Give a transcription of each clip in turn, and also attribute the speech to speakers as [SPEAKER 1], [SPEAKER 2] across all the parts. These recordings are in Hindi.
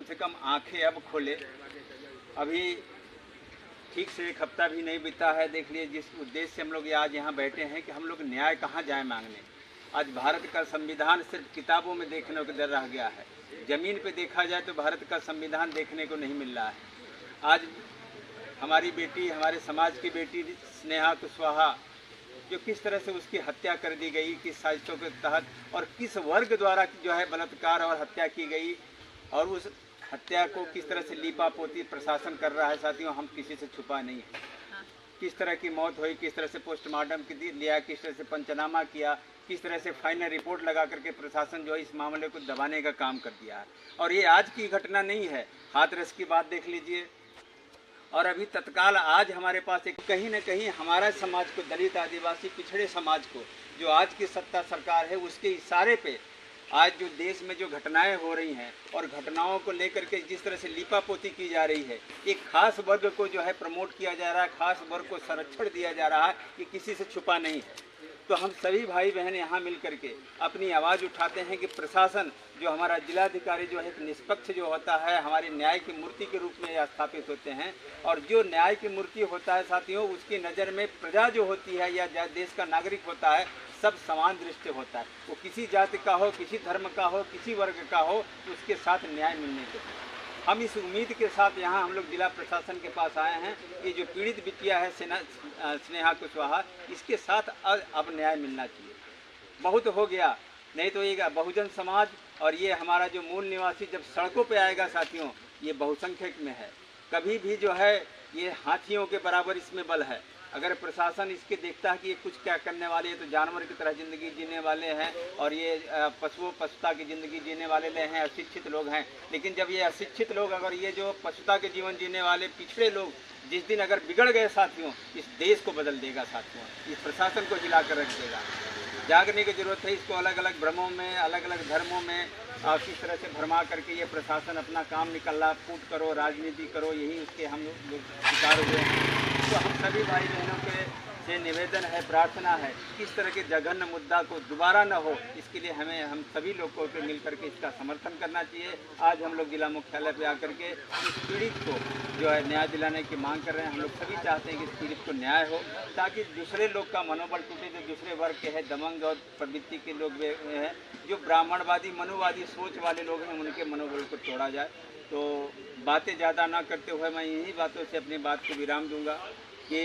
[SPEAKER 1] से कम आंखें अब खोले। अभी ठीक से एक हफ्ता भी नहीं बीता है, देख लिए जिस उद्देश्य से हम लोग आज यहाँ बैठे हैं कि हम लोग न्याय कहाँ जाए मांगने। आज भारत का संविधान सिर्फ किताबों में देखने को रह गया है, ज़मीन पे देखा जाए तो भारत का संविधान देखने को नहीं मिल रहा है। आज हमारी बेटी, हमारे समाज की बेटी स्नेहा कुशवाहा, जो किस तरह से उसकी हत्या कर दी गई, किस साजिशों के तहत और किस वर्ग द्वारा जो है बलात्कार और हत्या की गई, और उस हत्या को किस तरह से लीपा पोती प्रशासन कर रहा है साथियों, हम किसी से छुपा नहीं है। किस तरह की मौत हुई, किस तरह से पोस्टमार्टम लिया, किस तरह से पंचनामा किया, किस तरह से फाइनल रिपोर्ट लगा करके प्रशासन जो है इस मामले को दबाने का काम कर दिया है। और ये आज की घटना नहीं है, हाथरस की बात देख लीजिए। और अभी तत्काल आज हमारे पास एक कहीं न कहीं हमारा समाज को, दलित आदिवासी पिछड़े समाज को, जो आज की सत्ता सरकार है उसके इशारे पे आज जो देश में जो घटनाएं हो रही हैं और घटनाओं को लेकर के जिस तरह से लीपापोती की जा रही है, एक खास वर्ग को जो है प्रमोट किया जा रहा है, खास वर्ग को संरक्षण दिया जा रहा है, कि किसी से छुपा नहीं है। तो हम सभी भाई बहन यहाँ मिल करके अपनी आवाज़ उठाते हैं कि प्रशासन, जो हमारा जिलाधिकारी जो है एक निष्पक्ष जो होता है, हमारे न्याय की मूर्ति के रूप में स्थापित होते हैं, और जो न्याय की मूर्ति होता है साथियों, उसकी नज़र में प्रजा जो होती है या देश का नागरिक होता है, सब समान दृष्टि होता है। वो किसी जाति का हो, किसी धर्म का हो, किसी वर्ग का हो, उसके साथ न्याय मिलने के। हम इस उम्मीद के साथ यहाँ हम लोग जिला प्रशासन के पास आए हैं कि जो पीड़ित बिटिया है स्नेहा कुशवाहा, इसके साथ अब न्याय मिलना चाहिए। बहुत हो गया, नहीं तो ये बहुजन समाज और ये हमारा जो मूल निवासी जब सड़कों पे आएगा साथियों, ये बहुसंख्यक में है, कभी भी जो है ये हाथियों के बराबर इसमें बल है। अगर प्रशासन इसके देखता है कि ये कुछ क्या करने वाले हैं, तो जानवर की तरह ज़िंदगी जीने वाले हैं और ये पशुता की ज़िंदगी जीने वाले हैं, अशिक्षित लोग हैं। लेकिन जब ये अशिक्षित लोग, अगर ये जो पशुता के जीवन जीने वाले पिछड़े लोग जिस दिन अगर बिगड़ गए साथियों, इस देश को बदल देगा साथियों, इस प्रशासन को हिला कर रख देगा। जागने की जरूरत है। इसको अलग अलग भ्रमों में, अलग अलग धर्मों में किस तरह से भरमा करके ये प्रशासन अपना काम निकल रहा, फूट करो, राजनीति करो, यही उसके हम लोग शिकार हुए हैं। तो हम सभी भाई बहनों के से निवेदन है, प्रार्थना है, इस तरह के जघन्य मुद्दा को दोबारा न हो, इसके लिए हम सभी लोगों को मिल करके इसका समर्थन करना चाहिए। आज हम लोग जिला मुख्यालय पे आकर के इस पीड़ित को जो है न्याय दिलाने की मांग कर रहे हैं। हम लोग सभी चाहते हैं कि इस पीड़ित को न्याय हो, ताकि दूसरे लोग का मनोबल टूटे, जो दूसरे वर्ग के हैं, दमंग और प्रवृत्ति के लोग हैं, जो ब्राह्मणवादी मनुवादी सोच वाले लोग हैं, उनके मनोबल को तोड़ा जाए। तो बातें ज़्यादा ना करते हुए मैं यही बातों से अपनी बात को विराम दूंगा कि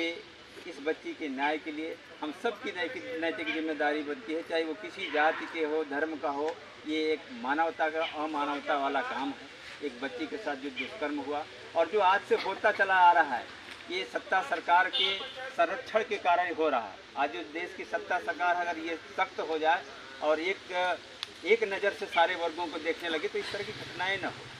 [SPEAKER 1] इस बच्ची के न्याय के लिए हम सब की नैतिक जिम्मेदारी बनती है, चाहे वो किसी जाति के हो, धर्म का हो। ये एक मानवता का अमानवता वाला काम है। एक बच्ची के साथ जो दुष्कर्म हुआ और जो आज से होता चला आ रहा है, ये सत्ता सरकार के संरक्षण के कारण हो रहा है। आज जो देश की सत्ता सरकार अगर ये सख्त हो जाए और एक नज़र से सारे वर्गों को देखने लगे, तो इस तरह की घटनाएं न हो।